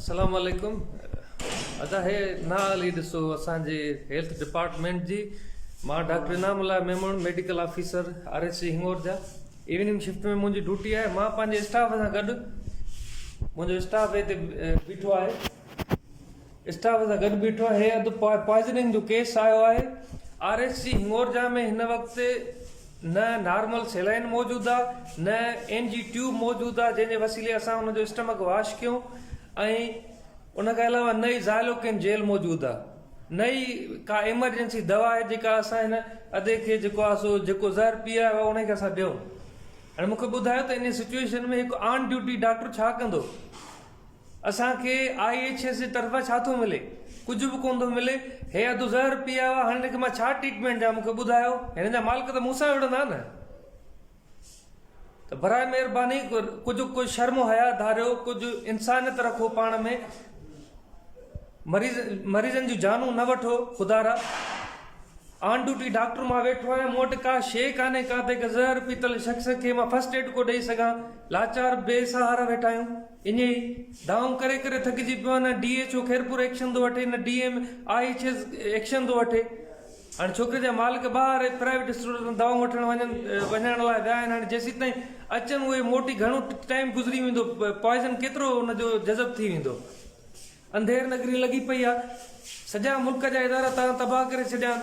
अस्सलाम वालेकुम। अदा हे ना हली ॾिसो असांजे हेल्थ डिपार्टमेंट जी। मां doctor Inamullah Memon medical officer RHC Hingor जा। इवनिंग शिफ्ट में मुंहिंजी ड्यूटी आहे। मां पंहिंजे स्टाफ सां गॾु, मुंहिंजो स्टाफ हिते बीठो आहे, स्टाफ सां गॾु बीठो आहे। हे अधु पॉइज़निंग जो केस आयो आहे RHC हिंगोर जा में। हिन वक़्तु न नॉर्मल सेलाइन मौजूदु आहे, न NG ट्यूब मौजूदु आहे जंहिंजे वसीले असां हुनजो स्टमक वॉश कयूं। ऐं उनखां अलावा नई ज़ाइलोकेन जेल मौजूदु आहे। नई का एमरजेंसी दवा आहे जेका असां हिन अधे खे जेको आहे सो जेको ज़हर पीआ आहे उनखे असां ॾियूं। हाणे मूंखे ॿुधायो त इन सिचुएशन में हिकु ऑन ड्यूटी डॉक्टर छा कंदो? असांखे IHS जे तरफ़ां छा थो मिले? कुझु बि कोन थो मिले। हे अधु ज़हर पीआ हुआ, हाणे हिनखे मां छा ट्रीटमेंट ॾियां? मूंखे ॿुधायो। हिन जा मालिक त मूंसां विढ़ंदा न। त बराए महिरबानी कुझु शर्म हया धारियो, कुझु इंसानियत रखो पाण में। मरीज़नि जूं जानूं न वठो खुदारा। ऑन ड्यूटी डॉक्टर मां वेठो आहियां, मूं वटि का शइ कान्हे का त हिकु ज़हर पीतल शख़्स खे मां फर्स्ट एड को ॾेई सघां। लाचार बेसहारा वेठा आहियूं। ईअं ई दाऊं करे करे थकिजी पियो आहे। न DHO खैरपुर एक्शन थो वठे, न DM IHS एक्शन थो वठे। हाणे छोकिरे जा मालिक ॿाहिरि प्राइवेट स्टोर में दवाऊं वठण वञण लाइ विया आहिनि। हाणे जेसीं ताईं अचनि उहे मोटी घणो टाइम गुज़री वेंदो, पॉइज़न केतिरो हुनजो जज़ब थी वेंदो। अंधेर नगरी लॻी पई आहे। सॼा मुल्क जा इदारा तव्हां तबाह करे छॾिया।